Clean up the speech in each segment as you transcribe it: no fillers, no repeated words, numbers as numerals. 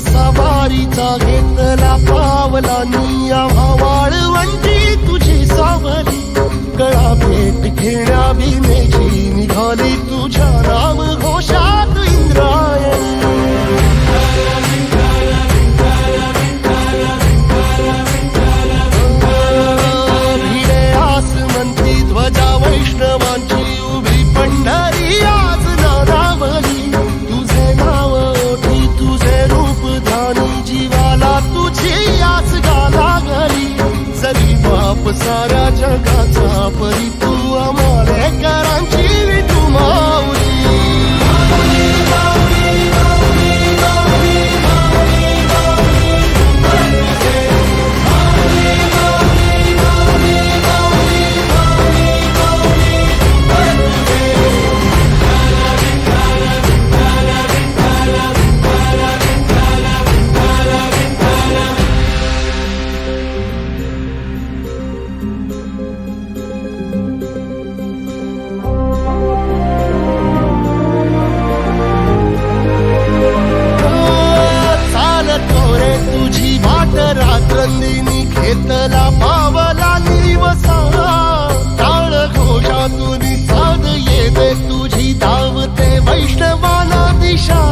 सवारीचा घेतला पावलांनी आम्हा वाळवंटी तुझी सावली गळा भेट घेण्या भीमेची निघाली तुझ्या नाम घोषात इंद्रायणी भिडे आसमंती ध्वजा वैष्णवांची उभी पंढरी आज नादावली तुझे नाव ओठी तुझे रूप ध्यानी जीवाला तुझी आस गाला गली जरी बाप साऱ्या जगाचा परी तू आमालेकरांची विठू माऊली रात्रंदिनी घेतला पावला निवसा टाळ घोषातून साध येते तुझी धावते वैष्णवाला दिशा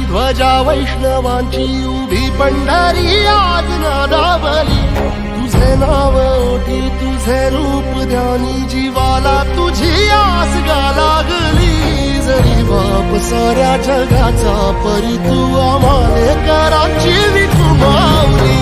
ध्वजा वैष्णवांची उभी पंढरी आज नादावली तुझे नाव ओठी तुझे रूप ध्यानी जीवाला तुझी आस गा लागली जरी बाप साऱ्या जगाचा परी तू आमालेकरांची विठू माऊली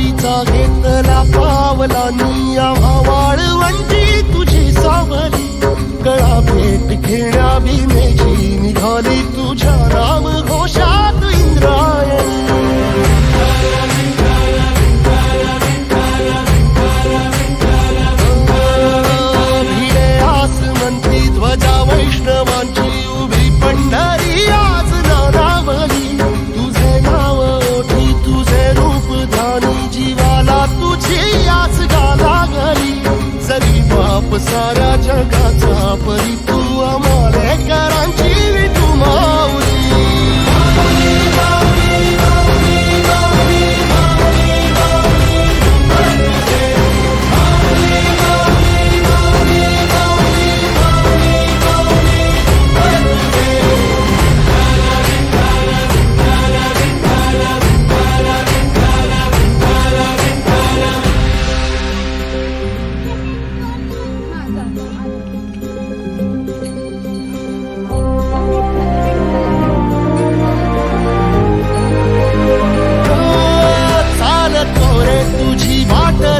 वारीचा घेतला पावलांनी आम्हा वाळवंटी तुझी सावली गळा भेट घेण्या भीमेची निघाली तुझ्या नाम घोषात इंद्रायणी भिडे आसमंती ध्वजा वैष्णवांची उभी पंढरी आज नादावली तुझे नाव ओठी तुझे रूप ध्यानी जीवाला तुझी आस गा लागली जरी बाप साऱ्या जगाचा परी तू आमालेकरांची विठू माऊली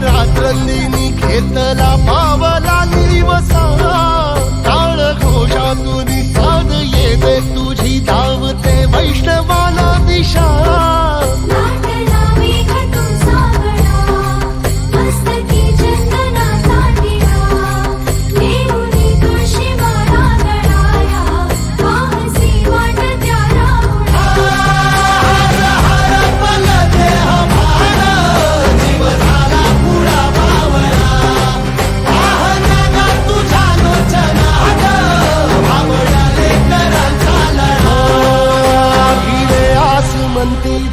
रात्रंदिनी घेतला पावला निवसा टाळ घोषातून साध येते तुझी धावते वैष्णवाला दिशा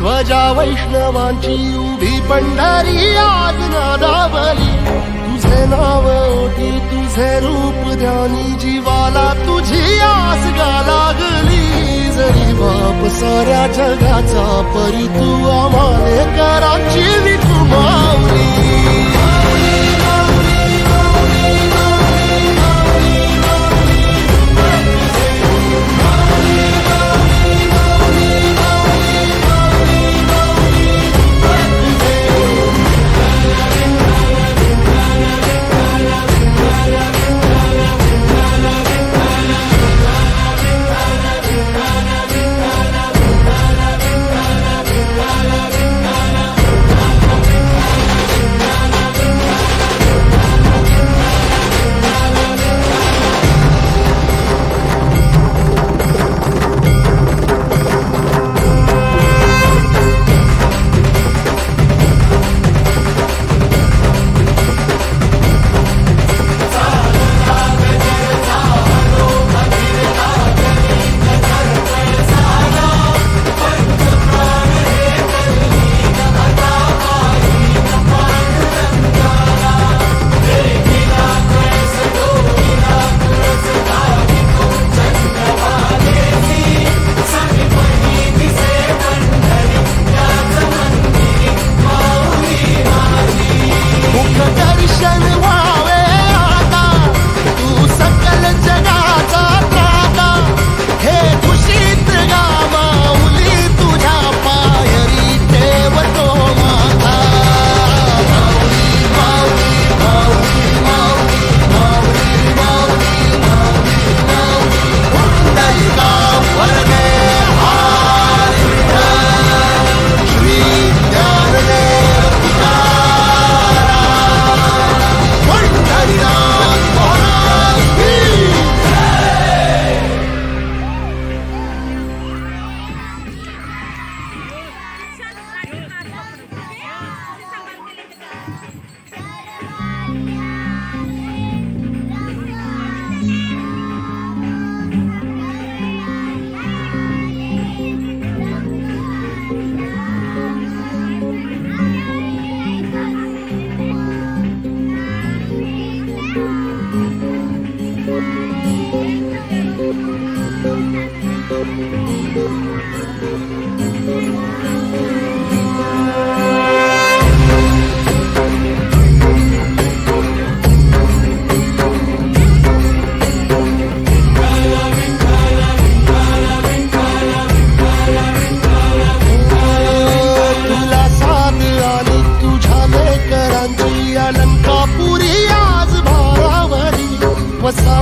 ध्वजा वैष्णवांची उभी पंढरी आज नादावली तुझे नाव ओठी तुझे रूप ध्यानी जीवाला तुझी आस गा लागली जरी बाप साऱ्या जगाचा परी तू आमालेकरांची विठू माऊली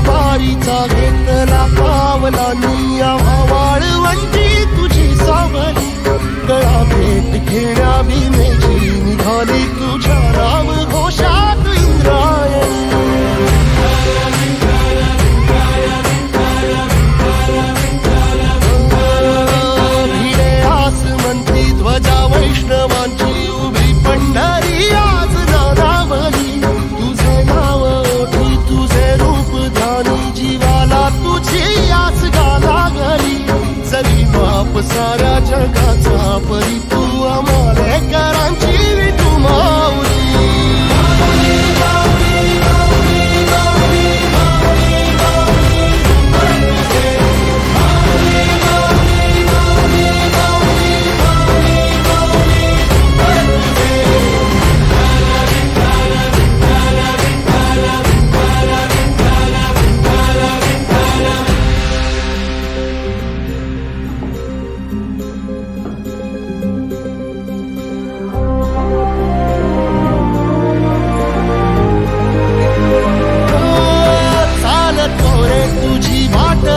वारीचा घेतला पावलांनी वाळवंटी तुझी सावली गळा भेट घेण्या भीमेची निघाली तुझ्या राम घोषात इंद्रायणी भिडे आसमंती ध्वजा वैष्णवांची उभी पंढरी आज नादावली तुझे नाव ओठी तुझे रूप ध्यानी जीवाला तुझी आस गा लागली जरी बाप साऱ्या जगाचा परी तू आमालेकरांची विठू माऊली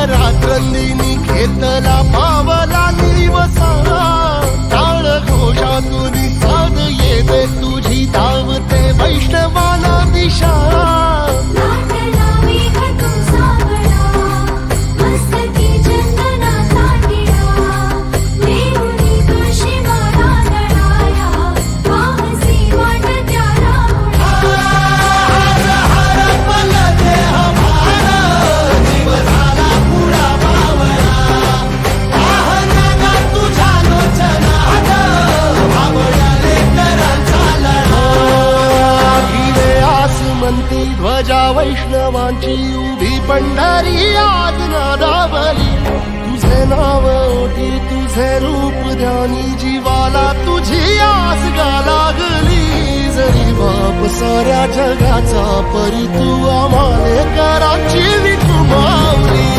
रात्रंदिनी घेतला पावला निवसा टाळ घोषातून साध येते तुझी धावते वैष्णवाला दिशा ध्वजा वैष्णवांची उभी पंढरी आज नादावली तुझे नाव ओठी तुझे रूप ध्यानी जीवाला तुझी आस गा लागली जरी बाप साऱ्या जगाचा परी तू आमालेकरांची विठू माऊली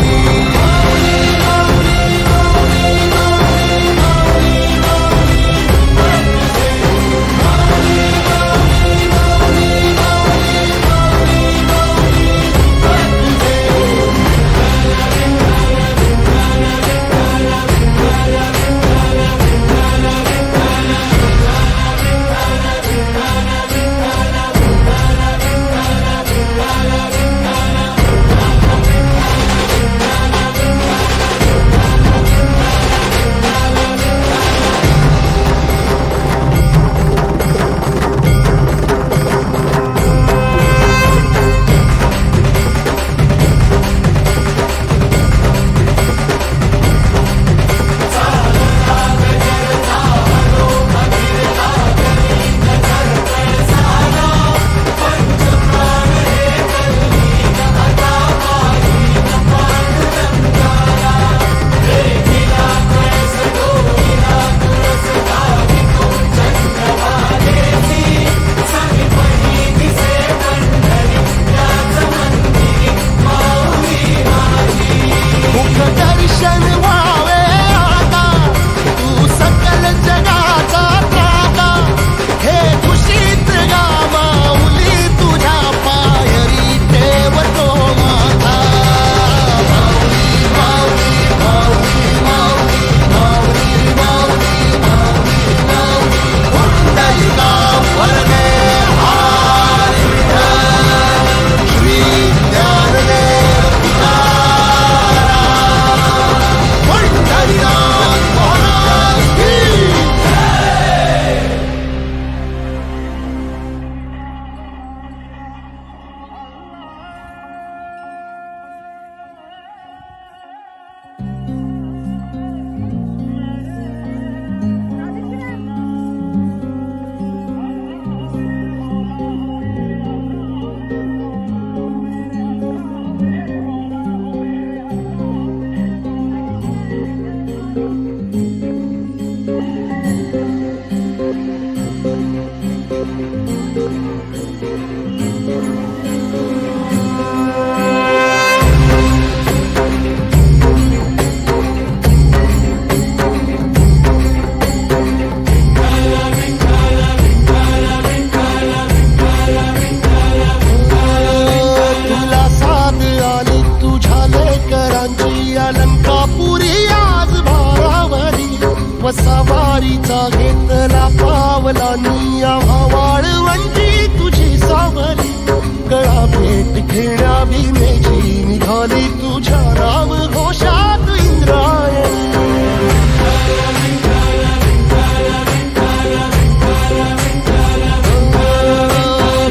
सीमेची निघाली तुझ्या नाव घोषात इंद्रायणी.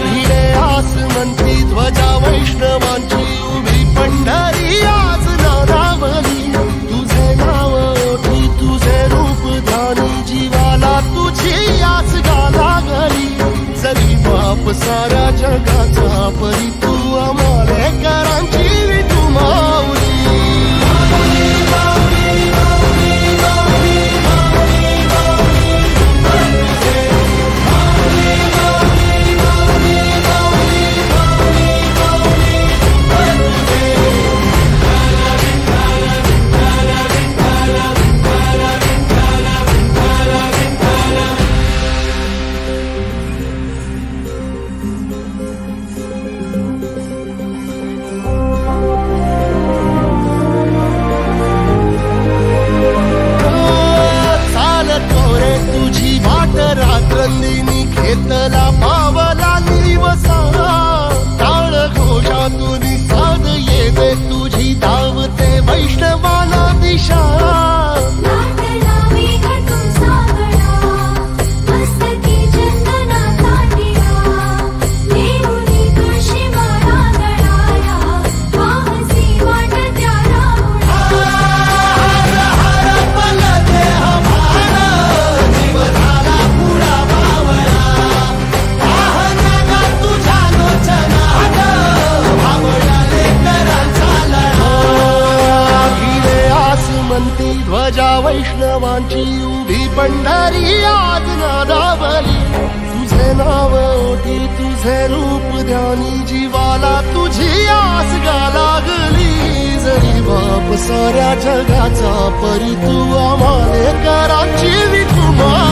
भिडे आसमंती ध्वजा वैष्णवांची उभी पंढरी आज नादावली. तुझे नाव ओठी तुझे रूप ध्यानी जीवाला तुझी आस गा लागली. जरी बाप साऱ्या जगाचा परी तू आमालेकरांची विठू माऊली. रात्रंदिनी घेतला पावला दिवसा. टाळ घोषातून साध येते तुझी धावते वैष्णवाला दिशा. ध्वजा वैष्णवांची उभी पंढरी आज नादावली. तुझे नाव ओठी तुझे रूप ध्यानी जीवाला तुझी आस गा लागली. जरी बाप साऱ्या जगाचा परी तू आमालेकरांची विठू माऊली.